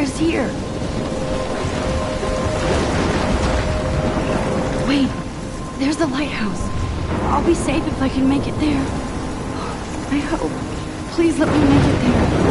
is here. Wait, there's the lighthouse. I'll be safe if I can make it there. I hope. Please let me make it there.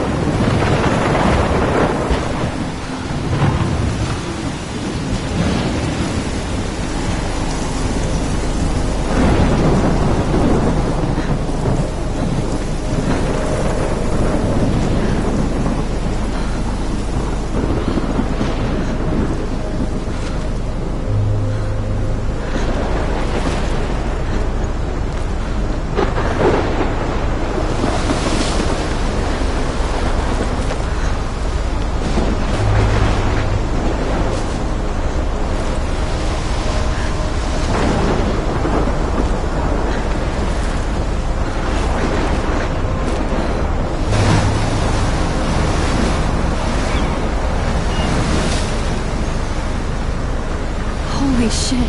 Holy shit.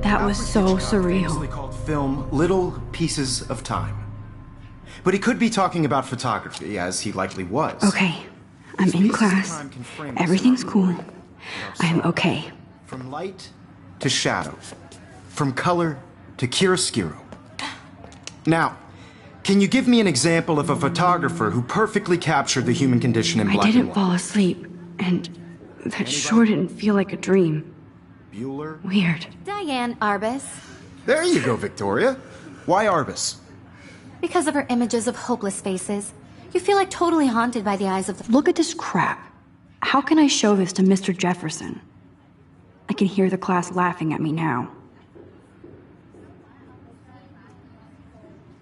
That was so surreal. Called film Little Pieces of Time. But he could be talking about photography, as he likely was. Okay, I'm in class. Everything's cool. I am okay. From light to shadow. From color to chiaroscuro. Now, can you give me an example of a photographer who perfectly captured the human condition in black and white? I didn't fall asleep, and that sure didn't feel like a dream. Bueller? Weird. Diane Arbus. There you go, Victoria. Why Arbus? Because of her images of hopeless faces. You feel like totally haunted by the eyes of the... Look at this crap. How can I show this to Mr. Jefferson? I can hear the class laughing at me now.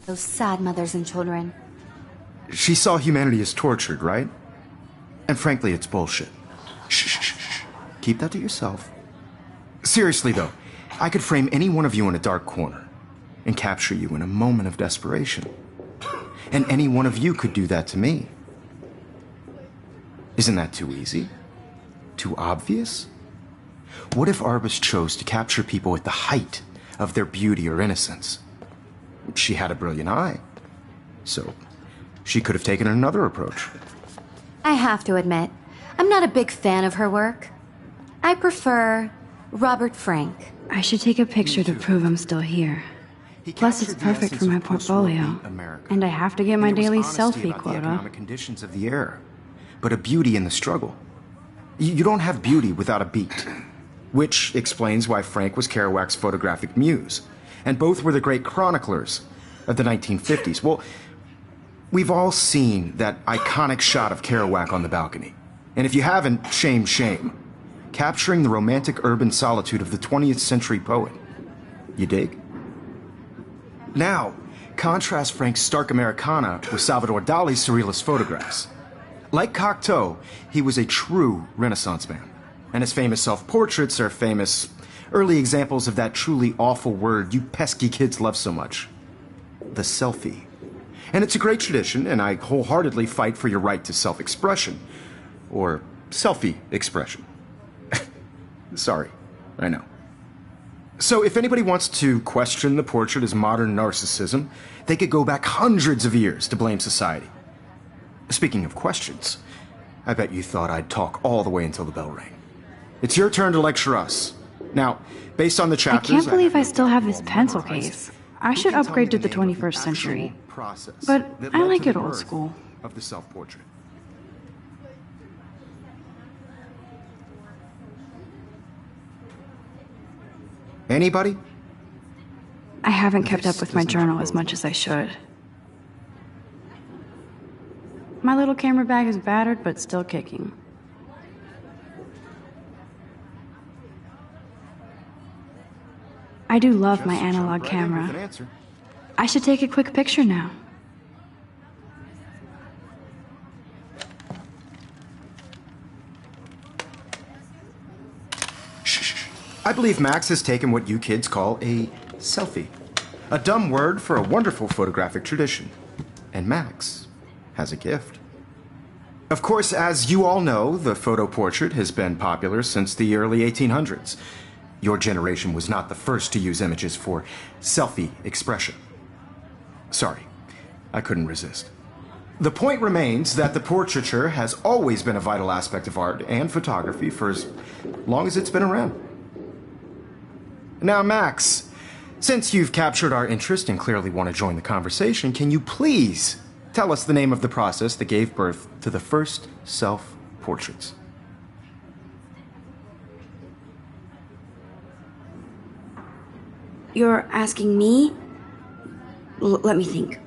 Those sad mothers and children. She saw humanity as tortured, right? And frankly, it's bullshit. Shh, shh, shh, shh. Keep that to yourself. Seriously, though, I could frame any one of you in a dark corner and capture you in a moment of desperation. And any one of you could do that to me. Isn't that too easy? Too obvious? What if Arbus chose to capture people at the height of their beauty or innocence? She had a brilliant eye, so she could have taken another approach. I have to admit, I'm not a big fan of her work. I prefer Robert Frank. I should take a picture to prove I'm still here. Plus, it's perfect for my portfolio. And I have to get my daily selfie quota. The economic conditions of the era, but a beauty in the struggle. You don't have beauty without a beat. Which explains why Frank was Kerouac's photographic muse. And both were the great chroniclers of the 1950s. Well, we've all seen that iconic shot of Kerouac on the balcony. And if you haven't, shame, shame. Capturing the romantic urban solitude of the 20th century poet. You dig? Now, contrast Frank's stark Americana with Salvador Dali's surrealist photographs. Like Cocteau, he was a true Renaissance man. And his famous self-portraits are famous early examples of that truly awful word you pesky kids love so much. The selfie. And it's a great tradition, and I wholeheartedly fight for your right to self-expression. Or selfie expression. Sorry, I know. So if anybody wants to question the portrait as modern narcissism, they could go back hundreds of years to blame society. Speaking of questions, I bet you thought I'd talk all the way until the bell rang. It's your turn to lecture us. Now, based on the chapters... I can't believe I still have this pencil case. I should upgrade to the 21st century. But I like it old school. Of the self-portrait. Anybody? I haven't kept up with my journal as much as I should. My little camera bag is battered, but still kicking. I do love my analog camera. I should take a quick picture now. I believe Max has taken what you kids call a selfie. A dumb word for a wonderful photographic tradition. And Max has a gift. Of course, as you all know, the photo portrait has been popular since the early 1800s. Your generation was not the first to use images for selfie expression. Sorry, I couldn't resist. The point remains that the portraiture has always been a vital aspect of art and photography for as long as it's been around. Now, Max, since you've captured our interest and clearly want to join the conversation, can you please tell us the name of the process that gave birth to the first self-portraits? You're asking me? Let me think.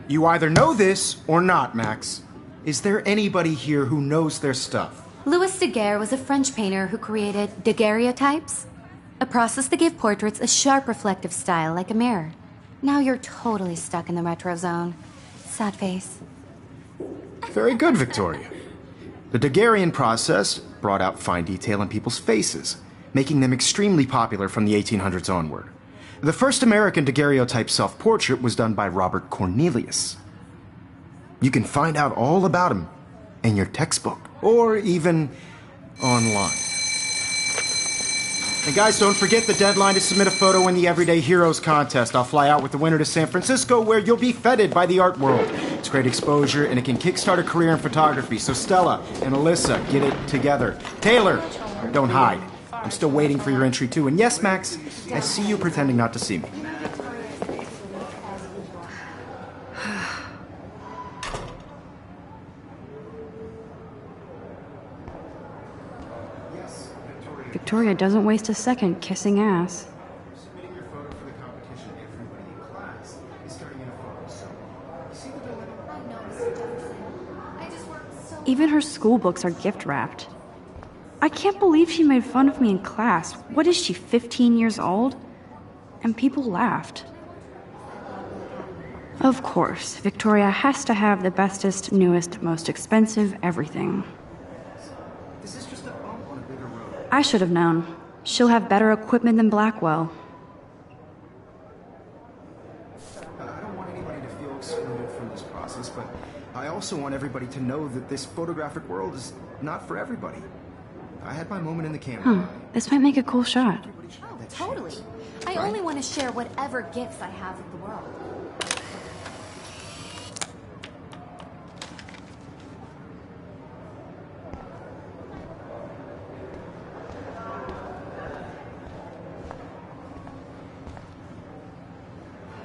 You either know this or not, Max. Is there anybody here who knows their stuff? Louis Daguerre was a French painter who created daguerreotypes, a process that gave portraits a sharp reflective style like a mirror. Now you're totally stuck in the retro zone. Sad face. Very good, Victoria. The Daguerrean process brought out fine detail in people's faces, making them extremely popular from the 1800s onward. The first American daguerreotype self-portrait was done by Robert Cornelius. You can find out all about him in your textbook, or even online. And guys, don't forget the deadline to submit a photo in the Everyday Heroes contest. I'll fly out with the winner to San Francisco, where you'll be feted by the art world. It's great exposure, and it can kickstart a career in photography. So Stella and Alyssa, get it together. Taylor, don't hide. I'm still waiting for your entry, too. And yes, Max, I see you pretending not to see me. Victoria doesn't waste a second kissing ass. Submitting your photo for the competition, everybody in class is starting in a photo, so you see the dilemma? Even her school books are gift wrapped. I can't believe she made fun of me in class. What is she, 15 years old? And people laughed. Of course, Victoria has to have the bestest, newest, most expensive everything. This is just a bump on a bigger road. I should have known. She'll have better equipment than Blackwell. I don't want anybody to feel excluded from this process, but I also want everybody to know that this photographic world is not for everybody. I had my moment in the camera. This might make a cool shot. Everybody should have that Totally. chance. I only want to share whatever gifts I have with the world.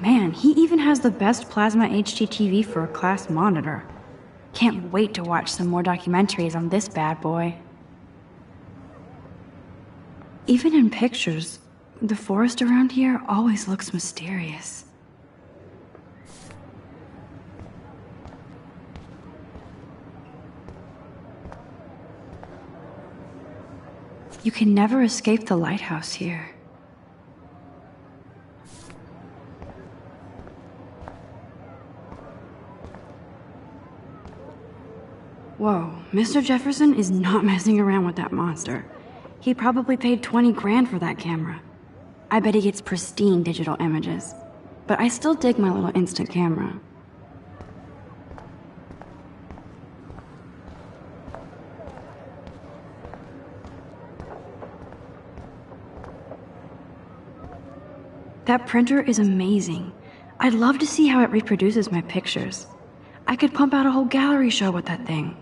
Man, he even has the best plasma HDTV for a class monitor. Can't wait to watch some more documentaries on this bad boy. Even in pictures, the forest around here always looks mysterious. You can never escape the lighthouse here. Whoa, Mr. Jefferson is not messing around with that monster. He probably paid 20 grand for that camera. I bet he gets pristine digital images. But I still dig my little instant camera. That printer is amazing. I'd love to see how it reproduces my pictures. I could pump out a whole gallery show with that thing.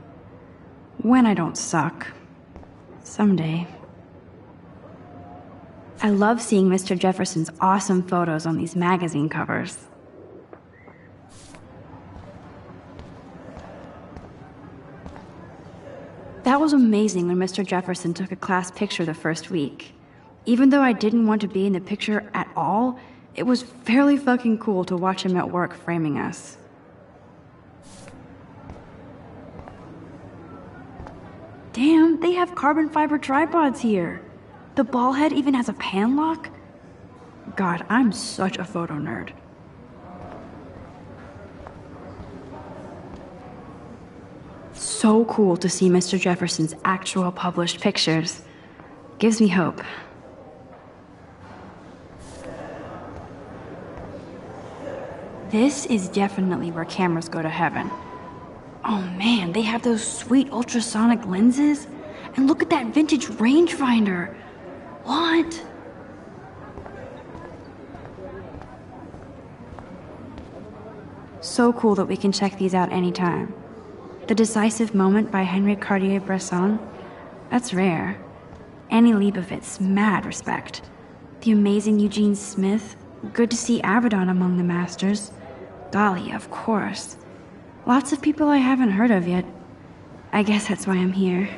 When I don't suck. Someday. I love seeing Mr. Jefferson's awesome photos on these magazine covers. That was amazing when Mr. Jefferson took a class picture the first week. Even though I didn't want to be in the picture at all, it was fairly fucking cool to watch him at work framing us. Damn, they have carbon fiber tripods here. The ball head even has a pan lock? God, I'm such a photo nerd. So cool to see Mr. Jefferson's actual published pictures. Gives me hope. This is definitely where cameras go to heaven. Oh man, they have those sweet ultrasonic lenses. And look at that vintage rangefinder. What? So cool that we can check these out anytime. The Decisive Moment by Henri Cartier-Bresson. That's rare. Annie Leibovitz, mad respect. The amazing Eugene Smith. Good to see Avedon among the masters. Golly, of course. Lots of people I haven't heard of yet. I guess that's why I'm here.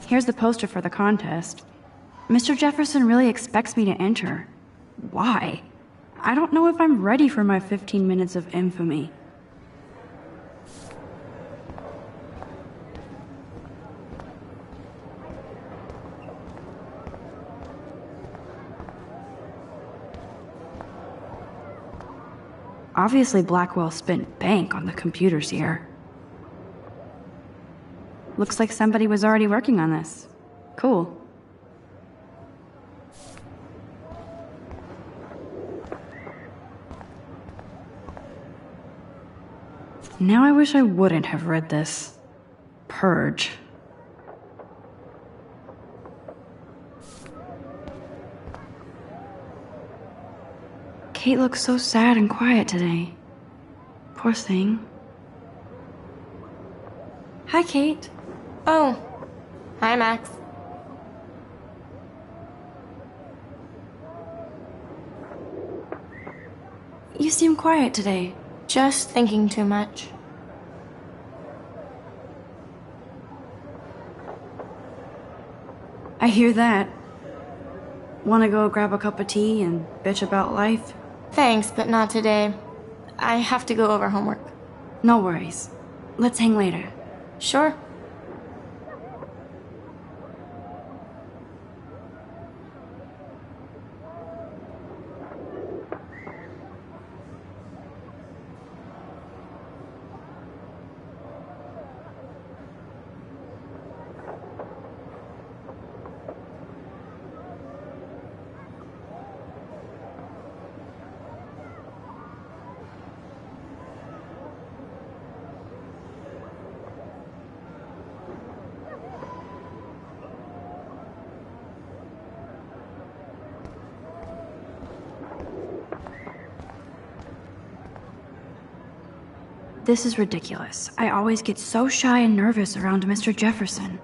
Here's the poster for the contest. Mr. Jefferson really expects me to enter. Why? I don't know if I'm ready for my 15 minutes of infamy. Obviously, Blackwell spent bank on the computers here. Looks like somebody was already working on this. Cool. Now I wish I wouldn't have read this. Purge. Kate looks so sad and quiet today. Poor thing. Hi, Kate. Oh. Hi, Max. You seem quiet today. Just thinking too much. I hear that. Wanna go grab a cup of tea and bitch about life? Thanks, but not today. I have to go over homework. No worries. Let's hang later. Sure. This is ridiculous. I always get so shy and nervous around Mr. Jefferson.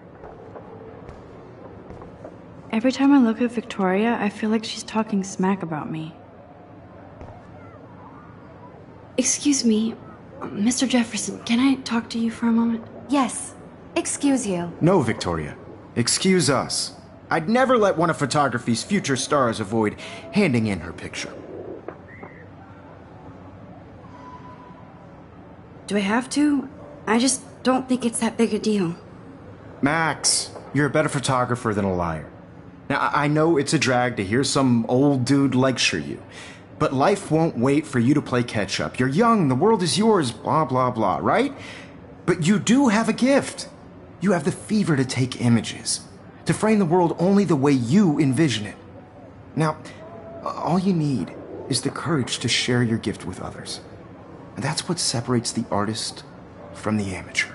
Every time I look at Victoria, I feel like she's talking smack about me. Excuse me, Mr. Jefferson, can I talk to you for a moment? Yes. Excuse you. No, Victoria. Excuse us. I'd never let one of photography's future stars avoid handing in her picture. Do I have to? I just don't think it's that big a deal. Max, you're a better photographer than a liar. Now, I know it's a drag to hear some old dude lecture you, but life won't wait for you to play catch-up. You're young, the world is yours, blah, blah, blah, right? But you do have a gift. You have the fever to take images, to frame the world only the way you envision it. Now, all you need is the courage to share your gift with others. And that's what separates the artist from the amateur.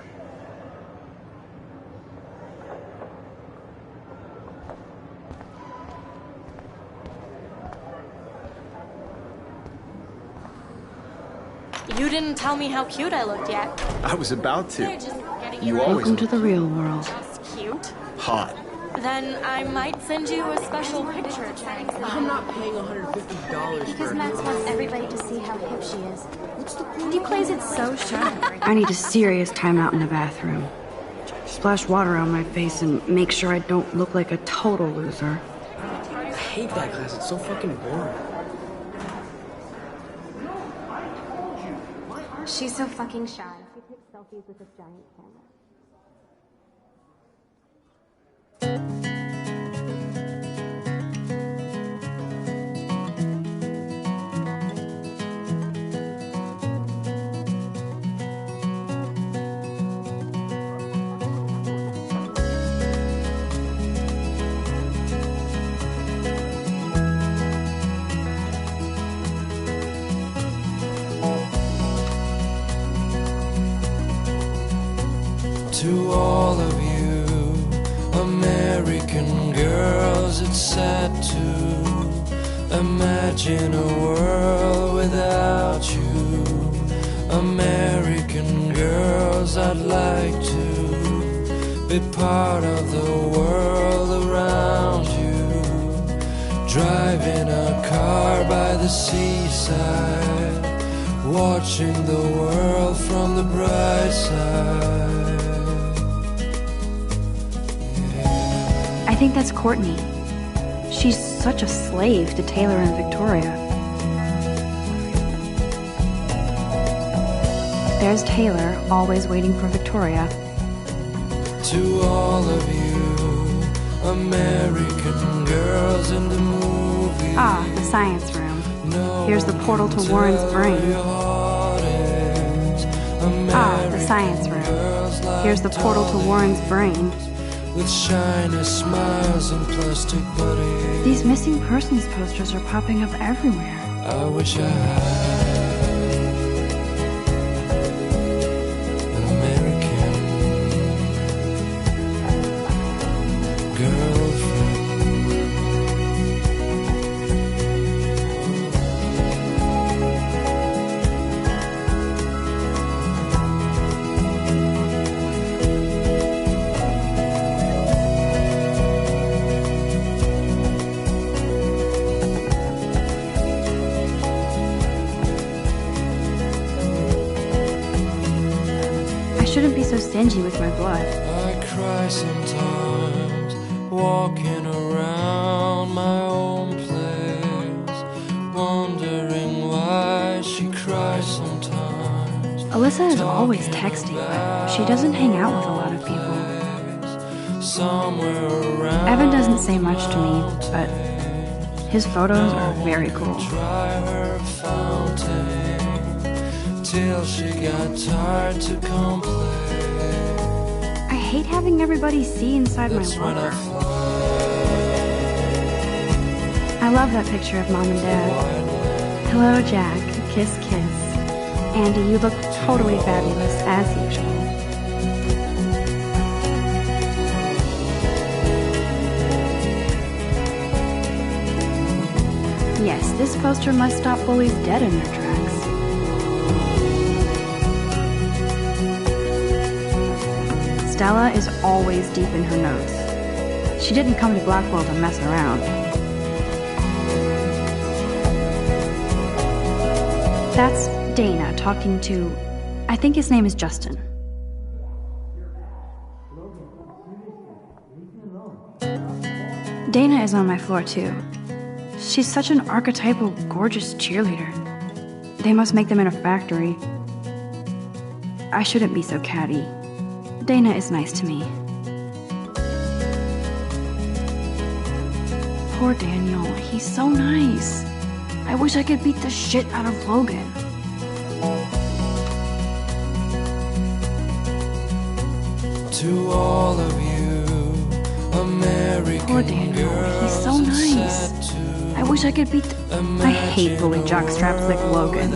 You didn't tell me how cute I looked yet. I was about They're to. just getting You you always Welcome to the real world. just cute. hot. Then I might send you a special picture. I'm not paying $150 Because for Max wants everybody to see how hip she is. He plays it so sharp. I need a serious timeout in the bathroom. Splash water on my face and make sure I don't look like a total loser. I hate that class. It's so fucking boring. She's so fucking shy. She takes selfies with this giant camera. To all of you American girls, it's sad to imagine a world without you. American girls, I'd like to be part of the world around you. Driving a car by the seaside, watching the world from the bright side. I think that's Courtney. She's such a slave to Taylor and Victoria. There's Taylor, always waiting for Victoria. To all of you American girls in the movie. Ah, the science room. Here's the portal to Warren's brain. Ah, the science room. Here's the portal to Warren's brain. With shiny smiles and plastic buddies. These missing persons posters are popping up everywhere. I wish I had an American girlfriend. I shouldn't be so stingy with my blood. I cry sometimes, walking around my own place, wondering why she cries sometimes. Alyssa is always texting, but she doesn't hang out with a lot of people. Somewhere around Evan doesn't say much to me, but his photos are very cool. try her fountain till she got tired to complain. I hate having everybody see inside my That's when I locker. fly. I love that picture of Mom and Dad. Hello, Jack. Kiss, kiss. Andy, you look totally fabulous, as usual. Yes, this poster must stop bullies dead in their tracks. Stella is always deep in her notes. She didn't come to Blackwell to mess around. That's Dana talking to, I think his name is Justin. Dana is on my floor too. She's such an archetypal, gorgeous cheerleader. They must make them in a factory. I shouldn't be so catty. Dana is nice to me. Poor Daniel, he's so nice. I wish I could beat the shit out of Logan. To all of you American Poor Daniel, he's so girls, it's nice. sad to I wish I could beat I hate bully jockstraps like Logan.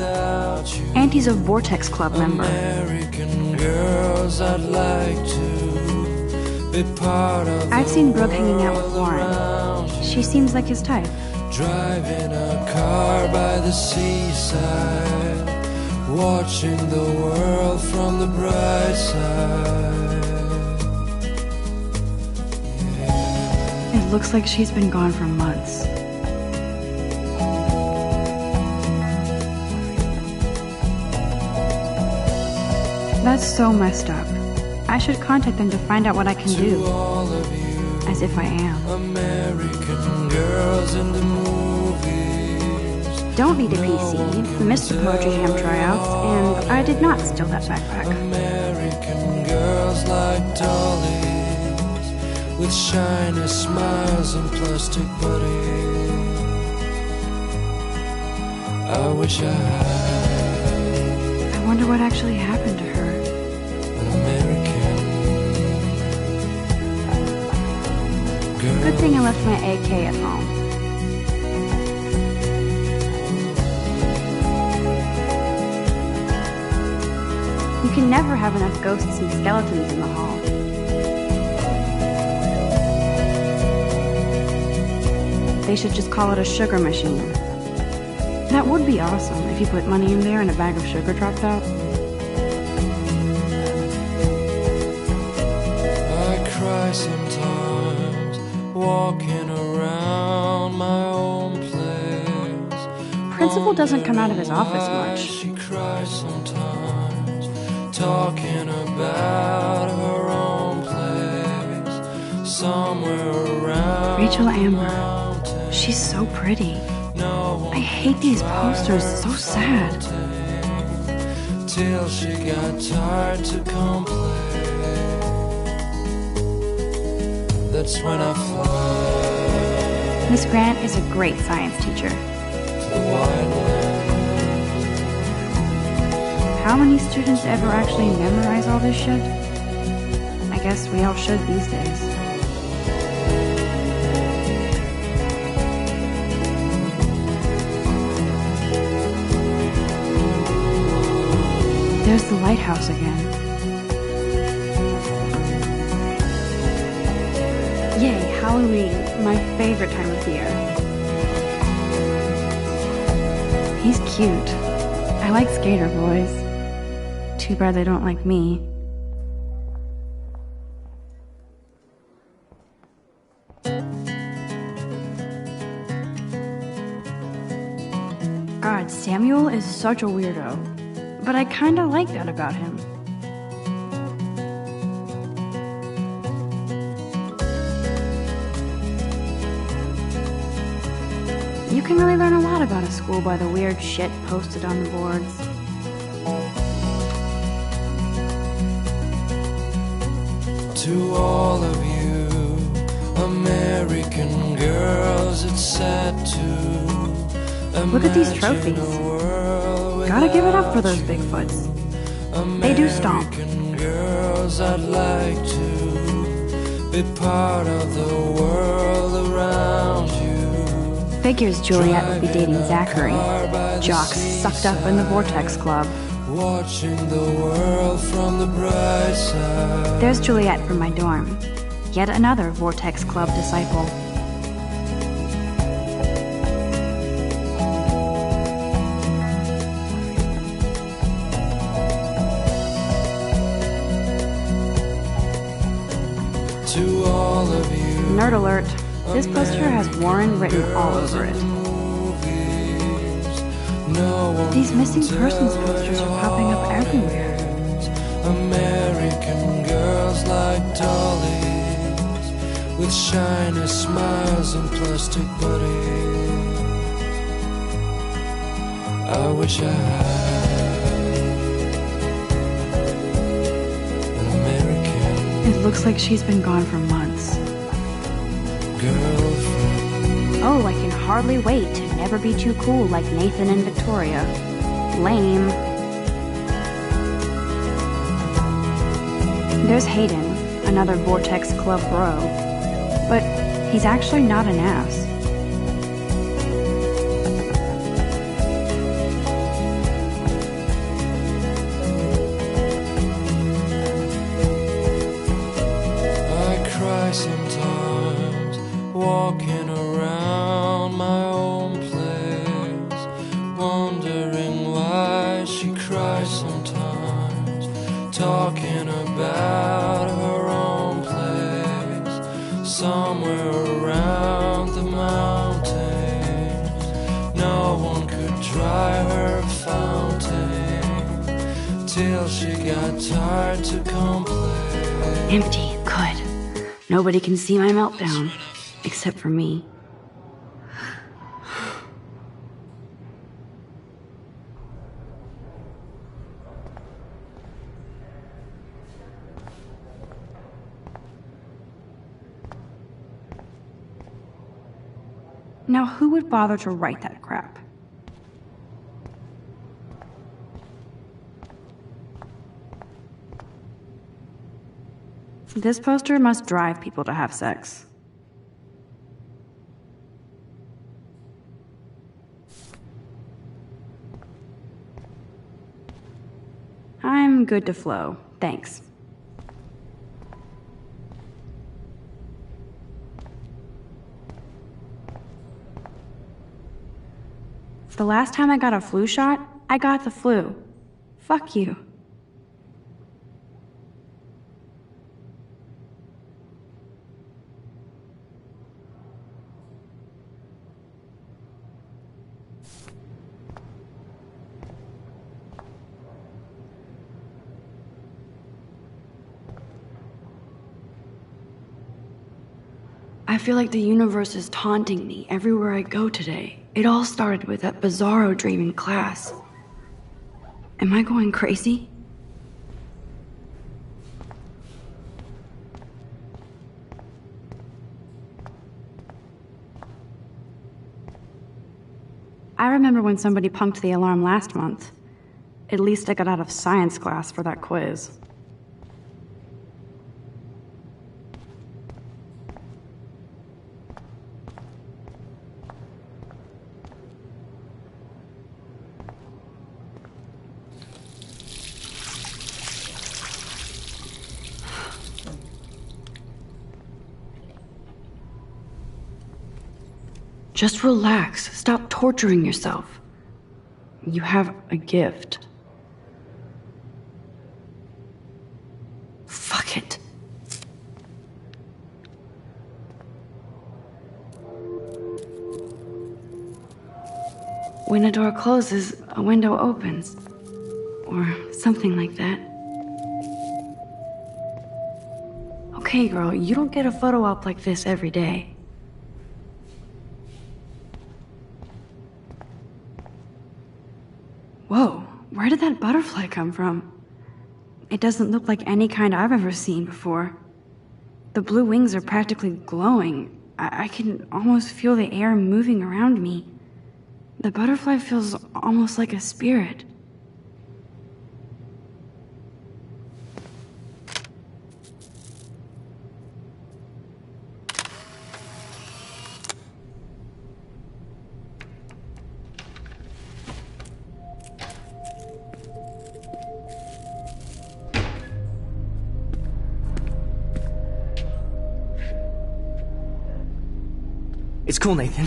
And he's a Vortex Club member. American girls, I'd like to be part of I've the seen Brooke hanging out with world Warren. around you. She seems like his type. Driving a car by the seaside, watching the world from the bright side. It looks like she's been gone for months. That's so messed up. I should contact them to find out what I can To do. all of you As if I am. American girls in the movies. Don't need a PC, missed the Poetry Jam tryouts, and I did not steal that backpack. American girls like dollies with shiny smiles and plastic buddies. I wish I had I wonder what actually happened to her. an American girl. Good thing I left my AK at home. can never have enough ghosts and skeletons in the hall. They should just call it a sugar machine. That would be awesome if you put money in there and a bag of sugar dropped out. I cry sometimes, walking around my own place. Principal doesn't come out of his office much. She cries sometimes, talking about her own place, somewhere around Rachel the Amber. mountain. She's so pretty. No one I hate these posters, so sad. till she got tired to complain. That's when I fly Miss Grant is a great science teacher. to the wide land. How many students ever actually memorize all this shit? I guess we all should these days. There's the lighthouse again. Yay, Halloween, my favorite time of year. He's cute. I like skater boys. Too bad they don't like me. God, Samuel is such a weirdo. But I kinda like that about him. You can really learn a lot about a school by the weird shit posted on the boards. To all of you American girls, it's sad to Look at these imagine trophies. a world Gotta give it up for those without Bigfoots. you. They do stomp. American girls, I'd like to be part of the world around you. Figures Juliet would be dating Zachary. Jocks sucked up in the Vortex Club. Watching the world from the bright side. There's Juliet from my dorm. Yet another Vortex Club disciple. To all of you Nerd alert. This poster has Warren written all over it. movies, no one These can missing persons tell posters your are popping up everywhere. ways. American girls like dollies with shiny smiles and plastic bodies. I wish I had an American It looks like she's been gone for months. girlfriend. Oh, I can hardly wait to never be too cool like Nathan and Victoria. Lame. There's Hayden, another Vortex Club bro. But he's actually not an ass. I cry sometimes, walking around my own place, wondering why she cries sometimes, talking about her own place, somewhere around the mountains. No one could dry her fountain till she got tired to complain. Empty. Good. Nobody can see my meltdown. Except for me. Now, who would bother to write that crap? This poster must drive people to have sex. I'm good to flow. Thanks. The last time I got a flu shot, I got the flu. Fuck you. I feel like the universe is taunting me everywhere I go today. It all started with that bizarro dream in class. Am I going crazy? I remember when somebody punked the alarm last month. At least I got out of science class for that quiz. Just relax. Stop torturing yourself. You have a gift. Fuck it. When a door closes, a window opens. Or something like that. Okay, girl, you don't get a photo op like this every day. Whoa, where did that butterfly come from? It doesn't look like any kind I've ever seen before. The blue wings are practically glowing. I can almost feel the air moving around me. The butterfly feels almost like a spirit. It's cool, Nathan.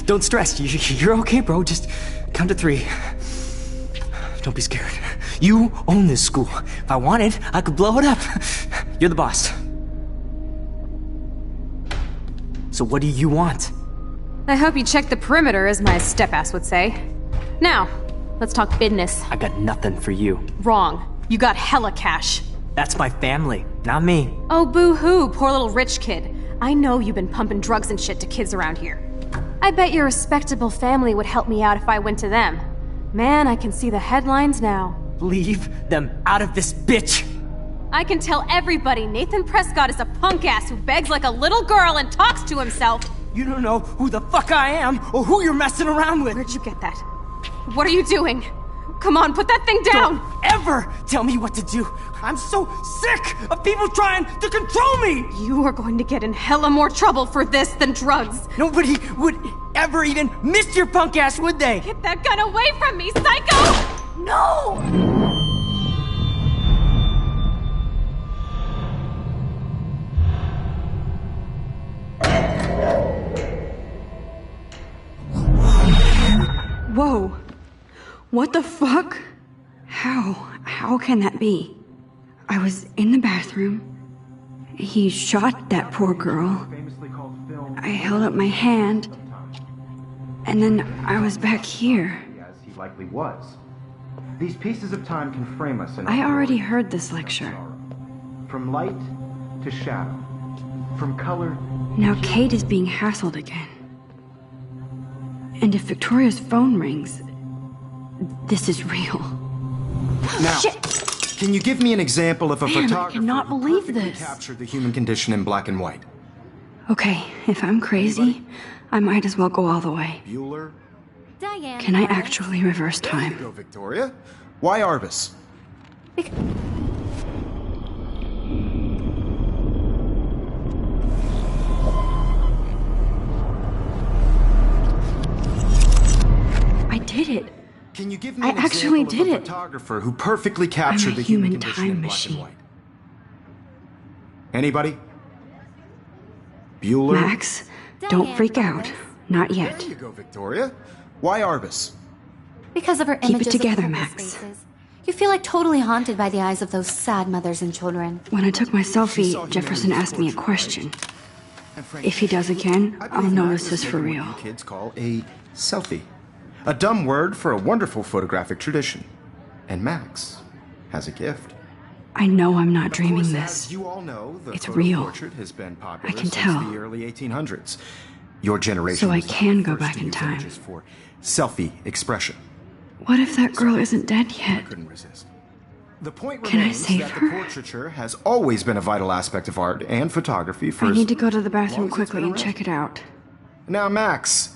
Don't stress. You're okay, bro. Just count to 3. Don't be scared. You own this school. If I wanted, I could blow it up. You're the boss. So what do you want? I hope you checked the perimeter, as my step-ass would say. Now, let's talk business. I got nothing for you. Wrong. You got hella cash. That's my family, not me. Oh, boo-hoo, poor little rich kid. I know you've been pumping drugs and shit to kids around here. I bet your respectable family would help me out if I went to them. Man, I can see the headlines now. Leave them out of this bitch! I can tell everybody Nathan Prescott is a punk ass who begs like a little girl and talks to himself. You don't know who the fuck I am or who you're messing around with. Where'd you get that? What are you doing? Come on, put that thing down! Don't ever tell me what to do! I'm so sick of people trying to control me! You are going to get in hella more trouble for this than drugs. Nobody would ever even miss your punk ass, would they? Get that gun away from me, psycho! No! Whoa. What the fuck? How can that be? I was in the bathroom. He shot that poor girl. I held up my hand. And then I was back here. As he likely was. These pieces of time can frame us in I already heard this lecture. From light to shadow. From color. Now Kate is being hassled again. And if Victoria's phone rings, this is real. Now, Shit! Can you give me an example of a Man, I photographer cannot who believe perfectly this. captured the human condition in black and white? Okay, if I'm crazy, I might as well go all the way. Bueller? Diane. Can I actually reverse time? Go, Victoria. Why Arbus? I did it. Can you give me I an actually example did of a it. photographer who perfectly captured the human human condition time in black machine. and white? Anybody? Bueller? Max, don't freak out. Not yet. There you go, Victoria. Why Arbus? Because of her Keep it images together, of hopeless Max. faces. You feel like totally haunted by the eyes of those sad mothers and children. When I took my saw selfie, Jefferson humanity's asked me a torture, question. And Frank, If he does again, I I'll believe know Max this is for making real. what you kids call a selfie. A dumb word for a wonderful photographic tradition. And Max has a gift. I know I'm not Of dreaming course, this. as you all know, the It's photo real. portrait has been popular I can since tell. the early 1800s. Your generation So I was not can the go first back to in use time. images for selfie expression. What if that girl isn't dead I yet? couldn't resist. The point Can I remains save that her? the portraiture has always been a vital aspect of art and photography for I as need to go to the long bathroom as it's quickly been and around. check it out. Now, Max,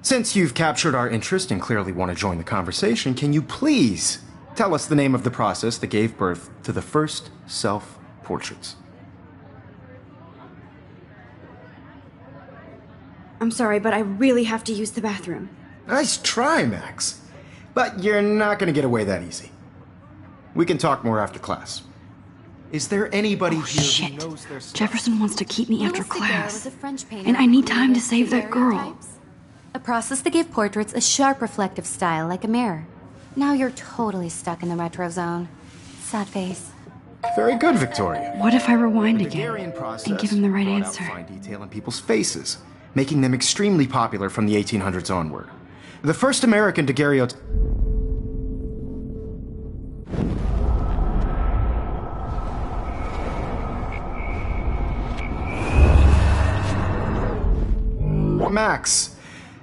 since you've captured our interest and clearly want to join the conversation, can you please tell us the name of the process that gave birth to the first self-portraits? I'm sorry, but I really have to use the bathroom. Nice try, Max. But you're not going to get away that easy. We can talk more after class. Is there anybody Oh, here shit. who knows their stuff? Jefferson wants to keep me after Louis Daguerre was class. a French painter And I who need time to created save that girl. daguerreotypes, a process that gave portraits a sharp reflective style like a mirror. Now you're totally stuck in the retro zone. Sad face. Very good, Victoria. What if I rewind The again Daguerrean process and give him the right brought out answer? fine detail in people's faces, making them extremely popular from the 1800s onward. The first American daguerreotype. Max,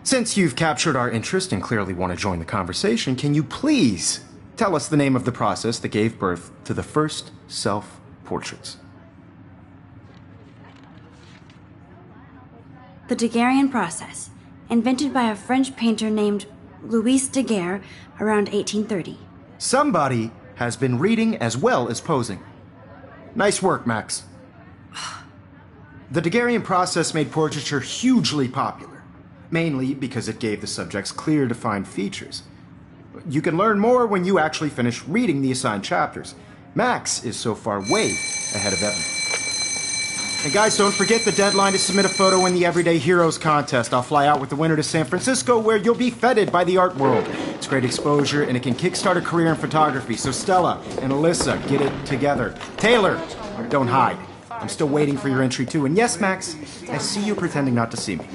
since you've captured our interest and clearly want to join the conversation, can you please tell us the name of the process that gave birth to the first self-portraits? The Daguerrean process, invented by a French painter named Louis Daguerre around 1830. Somebody has been reading as well as posing. Nice work, Max. The Daguerrean process made portraiture hugely popular, mainly because it gave the subjects clear, defined features. You can learn more when you actually finish reading the assigned chapters. Max is so far way ahead of Evan. And guys, don't forget the deadline to submit a photo in the Everyday Heroes contest. I'll fly out with the winner to San Francisco, where you'll be feted by the art world. It's great exposure, and it can kickstart a career in photography. So Stella and Alyssa, get it together. Taylor, don't hide. I'm still waiting for your entry too. And yes, Max, I see you pretending not to see me.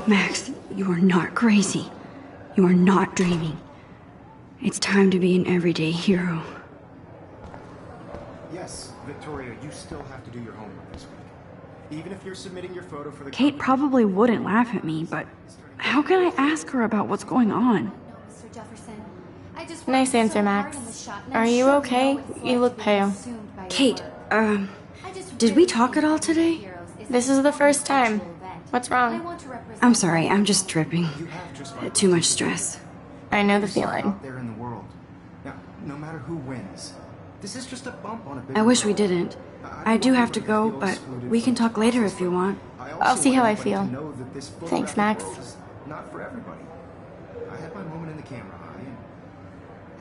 Max, you are not crazy. You are not dreaming. It's time to be an everyday hero. Yes, Victoria, you still have to do your homework this week. Even if you're submitting your photo for the Kate probably wouldn't laugh at me, but how can I ask her about what's going on? Mr. Jefferson, I just Nice worked answer, so Max. hard in the shot, and I'm Are you sure we okay? know it's You like look being pale. consumed by your Kate, work. I just did really we talk at all think today? heroes is This a is the first time. cultural event. What's I wrong? want to represent I'm sorry, I'm just dripping. You have just Too much stress. I know the yourself feeling. out there in the world. Now, no matter who wins, this is just a bump on a big I wish we road. didn't. I do have to go, but we can talk later if you want. Also I'll see how want I everybody feel. to know that this Thanks, photographic Max. world is not for everybody. I had my moment in the camera eye, and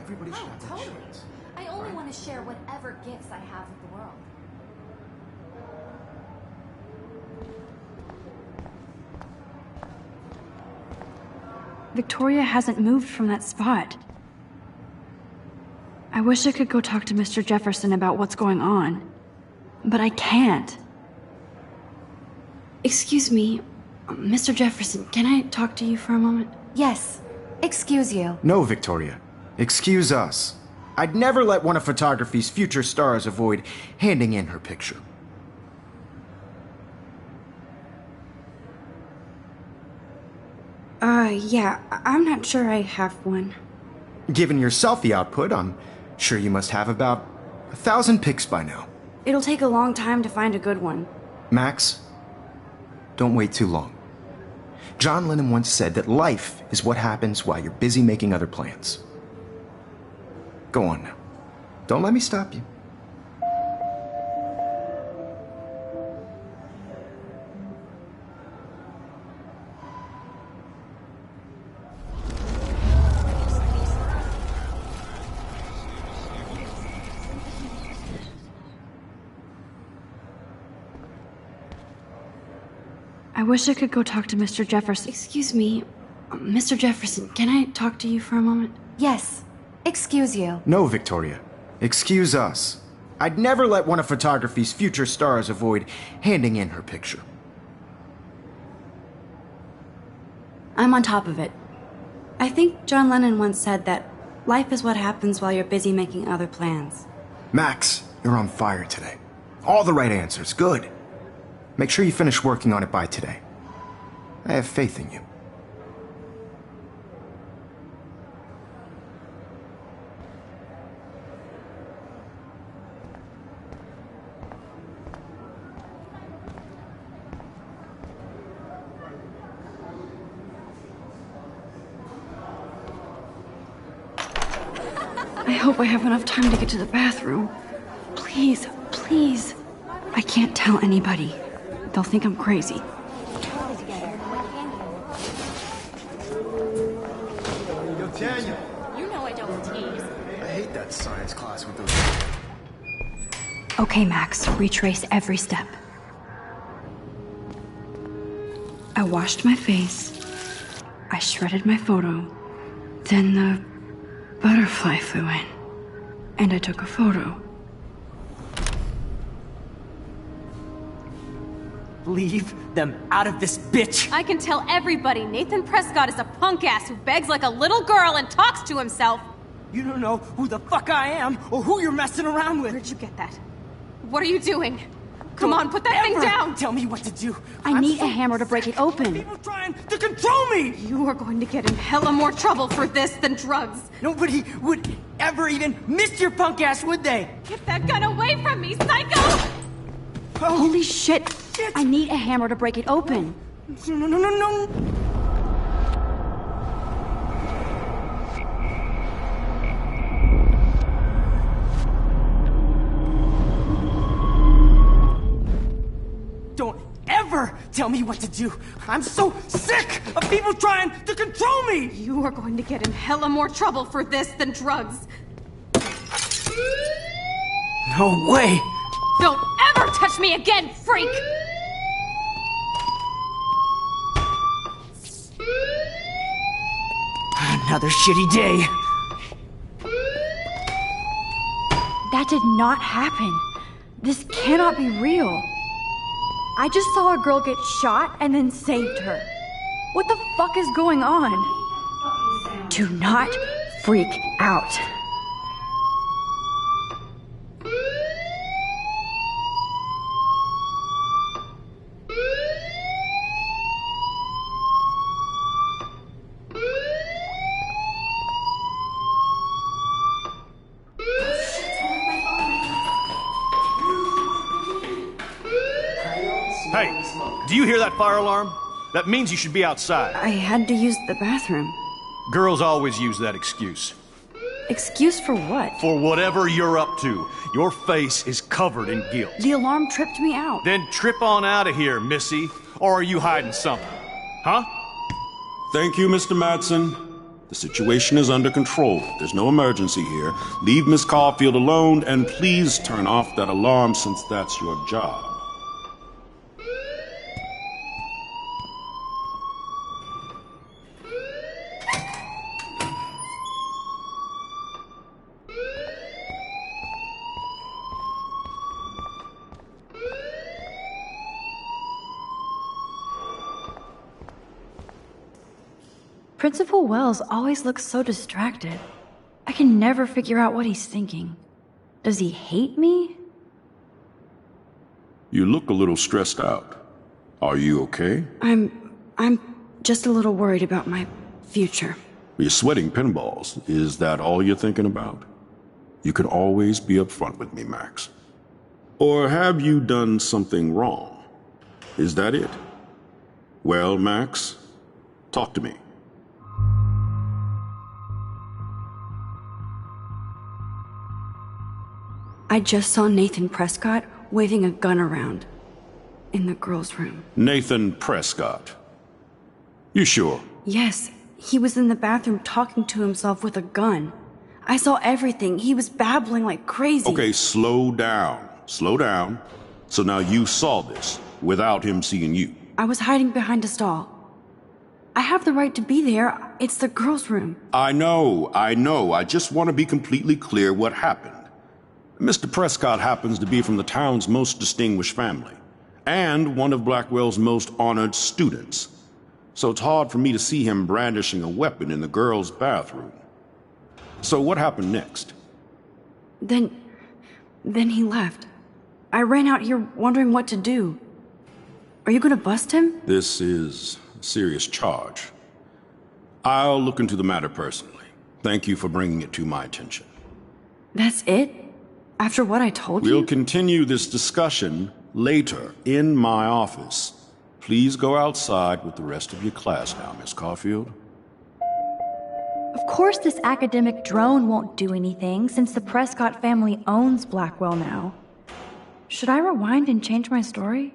everybody should have that chance. I only want to share whatever gifts I have with the world. Victoria hasn't moved from that spot. I wish I could go talk to Mr. Jefferson about what's going on, but I can't. Excuse me, Mr. Jefferson, can I talk to you for a moment? Yes. Excuse you. No, Victoria. Excuse us. I'd never let one of photography's future stars avoid handing in her picture. Yeah, I'm not sure I have one. Given your selfie output, I'm sure you must have about 1,000 pics by now. It'll take a long time to find a good one. Max, don't wait too long. John Lennon once said that life is what happens while you're busy making other plans. Go on now. Don't let me stop you. wish I could go talk to Mr. Jefferson. Excuse me, Mr. Jefferson, can I talk to you for a moment? Yes. Excuse you. No, Victoria. Excuse us. I'd never let one of photography's future stars avoid handing in her picture. I'm on top of it. I think John Lennon once said that life is what happens while you're busy making other plans. Max, you're on fire today. All the right answers. Good. Make sure you finish working on it by today. I have faith in you. I hope I have enough time to get to the bathroom. Please, please. I can't tell anybody. They'll think I'm crazy. Yo, Daniel. You know I don't tease. I hate that science class with those... Okay, Max, retrace every step. I washed my face. I shredded my photo. Then the butterfly flew in. And I took a photo. Leave them out of this bitch! I can tell everybody Nathan Prescott is a punk ass who begs like a little girl and talks to himself. You don't know who the fuck I am or who you're messing around with. Where'd you get that? What are you doing? Come on, put that thing down! Tell me what to do. I need a hammer to break it open. People trying to control me! You are going to get in hella more trouble for this than drugs. Nobody would ever even miss your punk ass, would they? Get that gun away from me, psycho! Holy shit! I need a hammer to break it open. No. Don't ever tell me what to do. I'm so sick of people trying to control me. You are going to get in hella more trouble for this than drugs. No way. Don't ever touch me again, freak! Another shitty day. That did not happen. This cannot be real. I just saw a girl get shot and then saved her. What the fuck is going on? Do not freak out. Hey, do you hear that fire alarm? That means you should be outside. I had to use the bathroom. Girls always use that excuse. Excuse for what? For whatever you're up to, your face is covered in guilt. The alarm tripped me out. Then trip on out of here, Missy. Or are you hiding something? Huh? Thank you, Mr. Madsen. The situation is under control. There's no emergency here. Leave Miss Caulfield alone, and please turn off that alarm since that's your job. Principal Wells always looks so distracted. I can never figure out what he's thinking. Does he hate me? You look a little stressed out. Are you okay? I'm just a little worried about my future. You're sweating pinballs. Is that all you're thinking about? You can always be upfront with me, Max. Or have you done something wrong? Is that it? Well, Max, talk to me. I just saw Nathan Prescott waving a gun around in the girls' room. Nathan Prescott. You sure? Yes, he was in the bathroom talking to himself with a gun. I saw everything. He was babbling like crazy. Okay, slow down. Slow down. So now you saw this without him seeing you. I was hiding behind a stall. I have the right to be there. It's the girls' room. I know. I just want to be completely clear what happened. Mr. Prescott happens to be from the town's most distinguished family, and one of Blackwell's most honored students. So it's hard for me to see him brandishing a weapon in the girls' bathroom. So what happened next? Then he left. I ran out here wondering what to do. Are you gonna bust him? This is a serious charge. I'll look into the matter personally. Thank you for bringing it to my attention. That's it? After what I told you? We'll continue this discussion later in my office. Please go outside with the rest of your class now, Miss Caulfield. Of course this academic drone won't do anything, since the Prescott family owns Blackwell now. Should I rewind and change my story?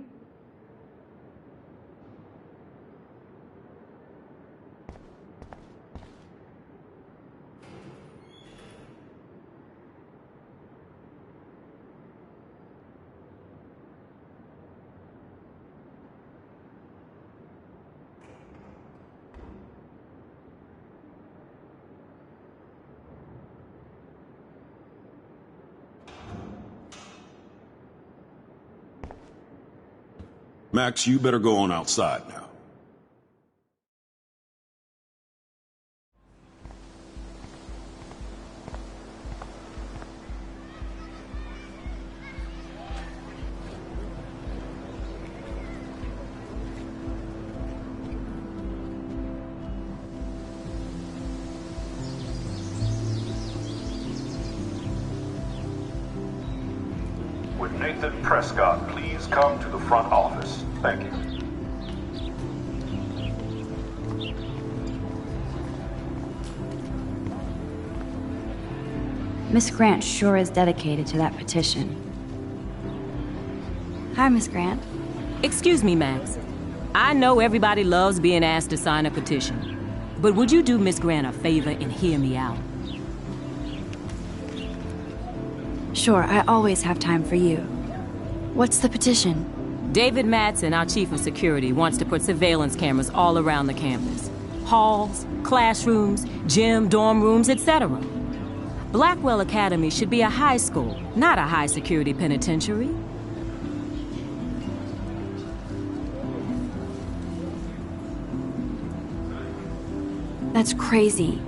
Max, you better go on outside now. With Nathan Prescott, please come to the front office. Thank you. Miss Grant sure is dedicated to that petition. Hi, Miss Grant. Excuse me, Max. I know everybody loves being asked to sign a petition, but would you do Miss Grant a favor and hear me out? Sure, I always have time for you. What's the petition? David Madsen, our chief of security, wants to put surveillance cameras all around the campus. Halls, classrooms, gym, dorm rooms, etc. Blackwell Academy should be a high school, not a high-security penitentiary. That's crazy.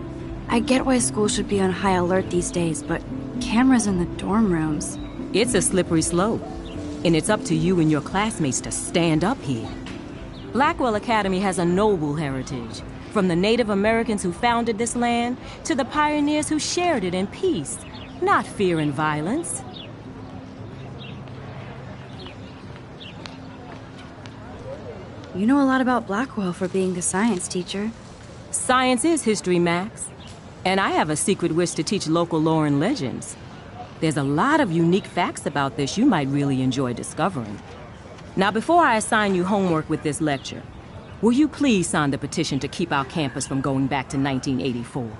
I get why schools should be on high alert these days, but cameras in the dorm rooms... It's a slippery slope, and it's up to you and your classmates to stand up here. Blackwell Academy has a noble heritage, from the Native Americans who founded this land to the pioneers who shared it in peace, not fear and violence. You know a lot about Blackwell for being the science teacher. Science is history, Max. And I have a secret wish to teach local lore and legends. There's a lot of unique facts about this you might really enjoy discovering. Now, before I assign you homework with this lecture, will you please sign the petition to keep our campus from going back to 1984?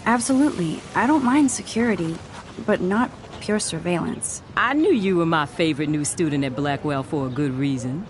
Absolutely. I don't mind security, but not pure surveillance. I knew you were my favorite new student at Blackwell for a good reason.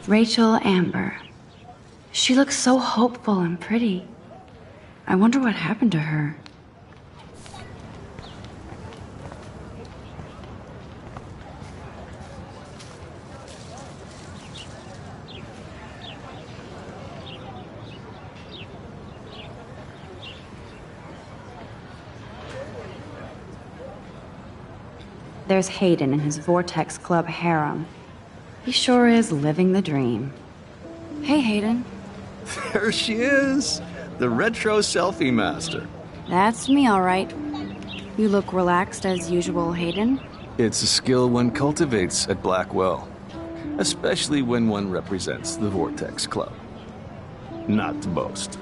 Rachel Amber. She looks so hopeful and pretty. I wonder what happened to her. There's Hayden and his Vortex Club harem. He sure is living the dream. Hey, Hayden. There she is! The retro selfie master. That's me, all right. You look relaxed as usual, Hayden. It's a skill one cultivates at Blackwell, especially when one represents the Vortex Club. Not to boast.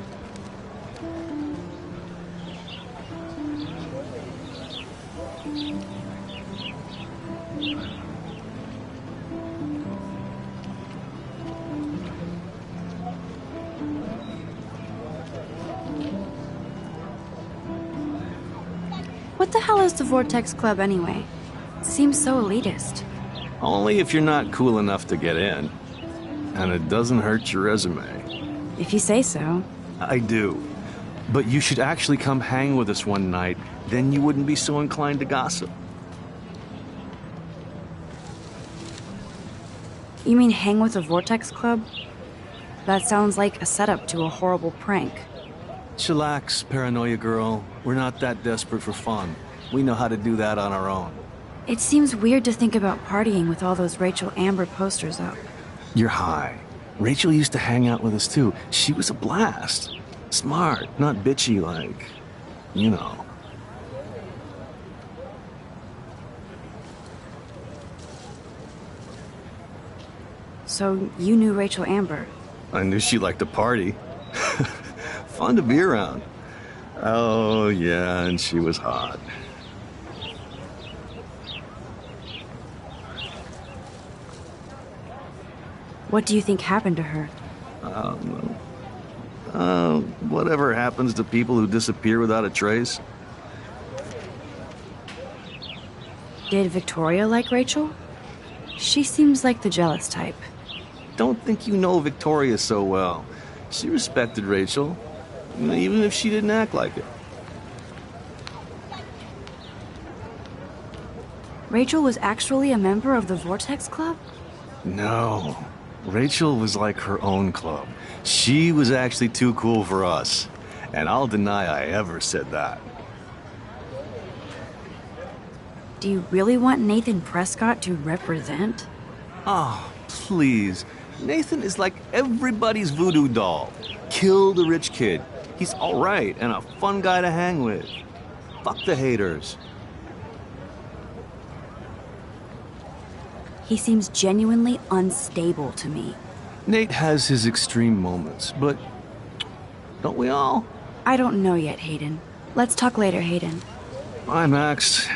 What the hell is the Vortex Club anyway? It seems so elitist. Only if you're not cool enough to get in. And it doesn't hurt your resume. If you say so. I do. But you should actually come hang with us one night, then you wouldn't be so inclined to gossip. You mean hang with the Vortex Club? That sounds like a setup to a horrible prank. Chillax, paranoia girl. We're not that desperate for fun. We know how to do that on our own. It seems weird to think about partying with all those Rachel Amber posters up. You're high. Rachel used to hang out with us too. She was a blast. Smart, not bitchy like, you know. So you knew Rachel Amber? I knew she liked to party. Fun to be around. Oh, yeah, and she was hot. What do you think happened to her? Whatever happens to people who disappear without a trace. Did Victoria like Rachel? She seems like the jealous type. Don't think you know Victoria so well. She respected Rachel, even if she didn't act like it. Rachel was actually a member of the Vortex Club? No. Rachel was like her own club. She was actually too cool for us. And I'll deny I ever said that. Do you really want Nathan Prescott to represent? Oh, please. Nathan is like everybody's voodoo doll. Kill the rich kid. He's all right and a fun guy to hang with. Fuck the haters. He seems genuinely unstable to me. Nate has his extreme moments, but don't we all? I don't know yet, Hayden. Let's talk later, Hayden. Bye, Max.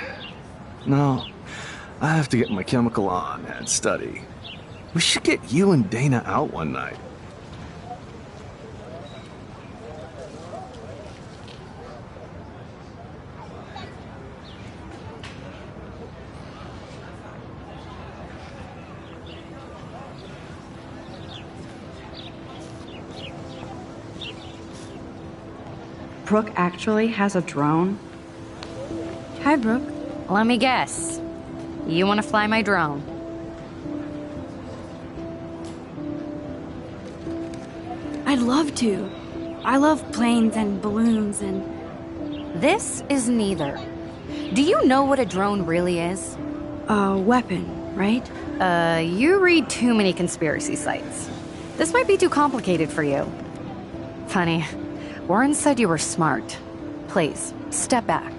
No, I have to get my chemical on and study. We should get you and Dana out one night. Brooke actually has a drone? Hi, Brooke. Let me guess. You want to fly my drone? I'd love to. I love planes and balloons and... This is neither. Do you know what a drone really is? A weapon, right? You read too many conspiracy sites. This might be too complicated for you. Funny. Warren said you were smart. Please, step back.